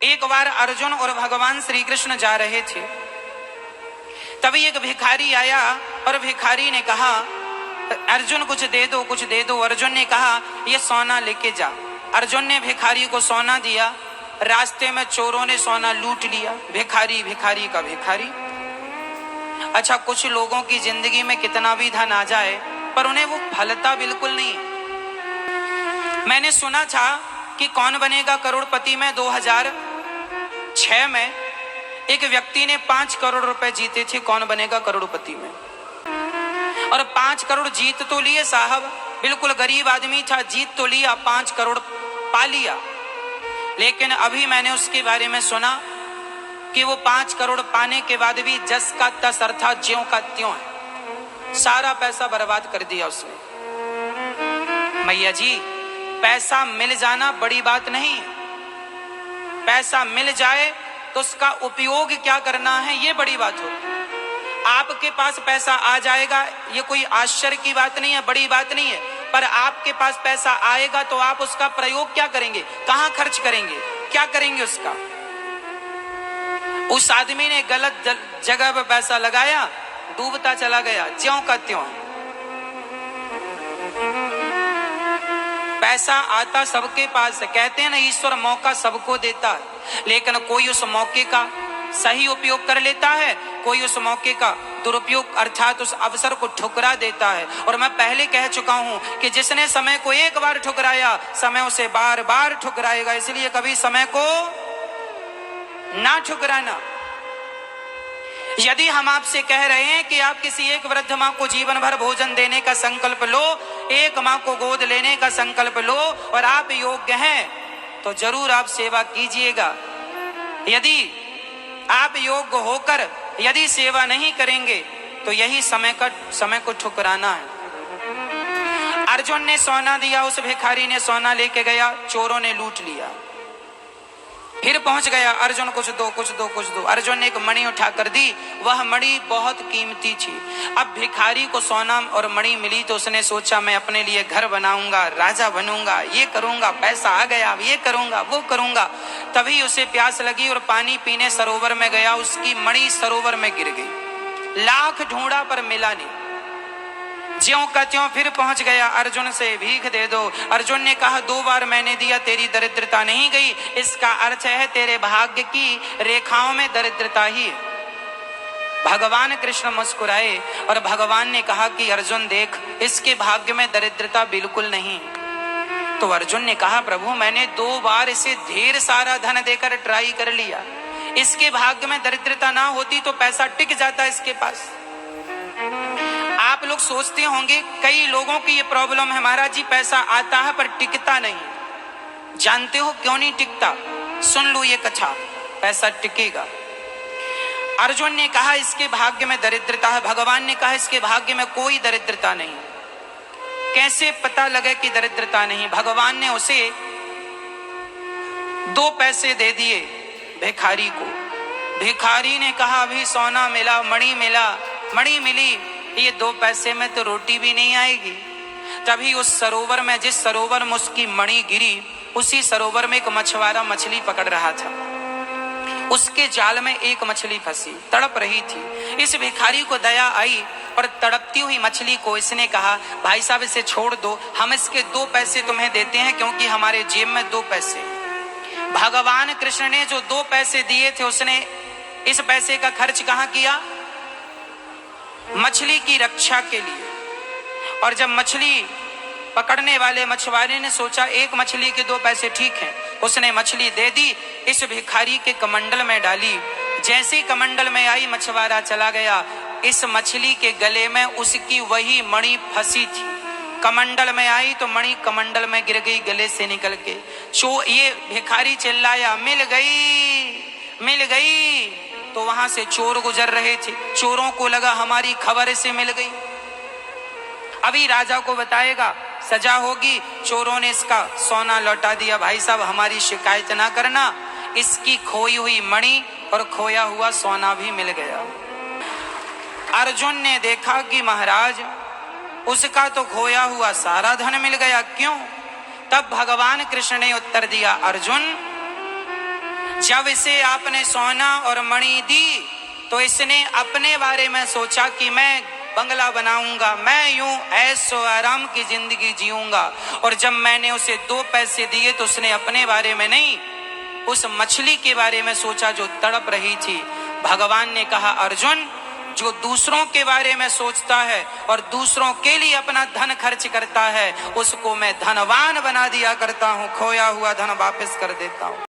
एक बार अर्जुन और भगवान श्री कृष्ण जा रहे थे, तभी एक भिखारी आया और भिखारी ने कहा अर्जुन कुछ दे दो, कुछ दे दो। अर्जुन ने कहा ये सोना लेके जा। अर्जुन ने भिखारी को सोना दिया। रास्ते में चोरों ने सोना लूट लिया। भिखारी भिखारी का भिखारी। अच्छा, कुछ लोगों की जिंदगी में कितना भी धन आ जाए पर उन्हें वो फलता बिल्कुल नहीं। मैंने सुना था कि कौन बनेगा करोड़पति में 2006 में एक व्यक्ति ने 5 करोड़ रुपए जीते थे कौन बनेगा करोड़पति में, और 5 करोड़ जीत तो लिए साहब, बिल्कुल गरीब आदमी था, जीत तो लिया, 5 करोड़ पा लिया। लेकिन अभी मैंने उसके बारे में सुना कि वो 5 करोड़ पाने के बाद भी जस का तस अर्थात ज्यों का त्यों है, सारा पैसा बर्बाद कर दिया उसने। मैया जी, पैसा मिल जाना बड़ी बात नहीं, पैसा मिल जाए तो उसका उपयोग क्या करना है ये बड़ी बात हो। आपके पास पैसा आ जाएगा ये कोई आश्चर्य की बात नहीं है, बड़ी बात नहीं है, पर आपके पास पैसा आएगा तो आप उसका प्रयोग क्या करेंगे, कहां खर्च करेंगे, क्या करेंगे उसका। उस आदमी ने गलत जगह पर पैसा लगाया, डूबता चला गया, ज्यों का त्यों। पैसा आता सबके पास है, कहते हैं ना ईश्वर मौका सबको देता है, लेकिन कोई उस मौके का सही उपयोग कर लेता है, कोई उस मौके का दुरुपयोग अर्थात उस अवसर को ठुकरा देता है। और मैं पहले कह चुका हूं कि जिसने समय को एक बार ठुकराया समय उसे बार बार ठुकराएगा, इसलिए कभी समय को ना ठुकराना। यदि हम आपसे कह रहे हैं कि आप किसी एक वृद्ध मां को जीवन भर भोजन देने का संकल्प लो, एक मां को गोद लेने का संकल्प लो और आप योग्य हैं तो जरूर आप सेवा कीजिएगा। यदि आप योग्य होकर यदि सेवा नहीं करेंगे तो यही समय को ठुकराना है। अर्जुन ने सोना दिया, उस भिखारी ने सोना लेके गया, चोरों ने लूट लिया। फिर पहुंच गया, अर्जुन कुछ दो कुछ दो कुछ दो। अर्जुन ने एक मणि उठा कर दी, वह मणि बहुत कीमती थी। अब भिखारी को सोना और मणि मिली तो उसने सोचा मैं अपने लिए घर बनाऊंगा, राजा बनूंगा, ये करूंगा, पैसा आ गया, ये करूंगा, वो करूंगा। तभी उसे प्यास लगी और पानी पीने सरोवर में गया, उसकी मणि सरोवर में गिर गई। लाख ढूंढा पर मिला नहीं, ज्यों का त्यों फिर पहुंच गया, अर्जुन से भीख दे दो। अर्जुन ने कहा 2 बार मैंने दिया, तेरी दरिद्रता नहीं गई, इसका अर्थ है तेरे भाग्य की रेखाओं में दरिद्रता ही है। भगवान कृष्ण मुस्कुराए और भगवान ने कहा कि अर्जुन देख, इसके भाग्य में दरिद्रता बिल्कुल नहीं। तो अर्जुन ने कहा प्रभु मैंने 2 बार इसे ढेर सारा धन देकर ट्राई कर लिया, इसके भाग्य में दरिद्रता ना होती तो पैसा टिक जाता इसके पास। आप लोग सोचते होंगे कई लोगों की ये प्रॉब्लम है, महाराज जी पैसा आता है पर टिकता नहीं। जानते हो क्यों नहीं टिकता? सुन लो ये कथा, पैसा टिकेगा। अर्जुन ने कहा इसके भाग्य में दरिद्रता है, भगवान ने कहा इसके भाग्य में कोई दरिद्रता नहीं। कैसे पता लगे कि दरिद्रता नहीं? भगवान ने उसे 2 पैसे दे दिए भिखारी को। भिखारी ने कहा अभी सोना मिला, मणि मिला, मणि मिली, ये 2 पैसे में तो रोटी भी नहीं आएगी। तभी उस सरोवर में, जिस सरोवर में उसकी मणि गिरी, उसी सरोवर में एक मछुआरा मछली पकड़ रहा था। उसके जाल में एक मछली फंसी, तड़प रही थी। इस भिखारी को दया आई और तड़पती हुई मछली को इसने कहा भाई साहब इसे छोड़ दो, हम इसके 2 पैसे तुम्हें देते हैं क्योंकि हमारे जेब में 2 पैसे। भगवान कृष्ण ने जो 2 पैसे दिए थे उसने इस पैसे का खर्च कहां किया? मछली की रक्षा के लिए। और जब मछली पकड़ने वाले मछुआरे ने सोचा एक मछली के 2 पैसे ठीक हैं, उसने मछली दे दी, इस भिखारी के कमंडल में डाली। जैसे ही कमंडल में आई मछुआरा चला गया, इस मछली के गले में उसकी वही मणि फंसी थी। कमंडल में आई तो मणि कमंडल में गिर गई गले से निकल के। ये भिखारी चिल्लाया मिल गई, मिल गई। तो वहां से चोर गुजर रहे थे, चोरों को लगा हमारी खबर से मिल गई, अभी राजा को बताएगा, सजा होगी। चोरों ने इसका सोना लौटा दिया। भाई साहब हमारी शिकायत ना करना, इसकी खोई हुई मणि और खोया हुआ सोना भी मिल गया। अर्जुन ने देखा कि महाराज उसका तो खोया हुआ सारा धन मिल गया, क्यों? तब भगवान कृष्ण ने उत्तर दिया अर्जुन जब इसे आपने सोना और मणि दी तो इसने अपने बारे में सोचा कि मैं बंगला बनाऊंगा, मैं यूं ऐशो आराम की जिंदगी जीऊंगा। और जब मैंने उसे 2 पैसे दिए तो उसने अपने बारे में नहीं, उस मछली के बारे में सोचा जो तड़प रही थी। भगवान ने कहा, अर्जुन, जो दूसरों के बारे में सोचता है और दूसरों के लिए अपना धन खर्च करता है, उसको मैं धनवान बना दिया करता हूं, खोया हुआ धन वापस कर देता हूं।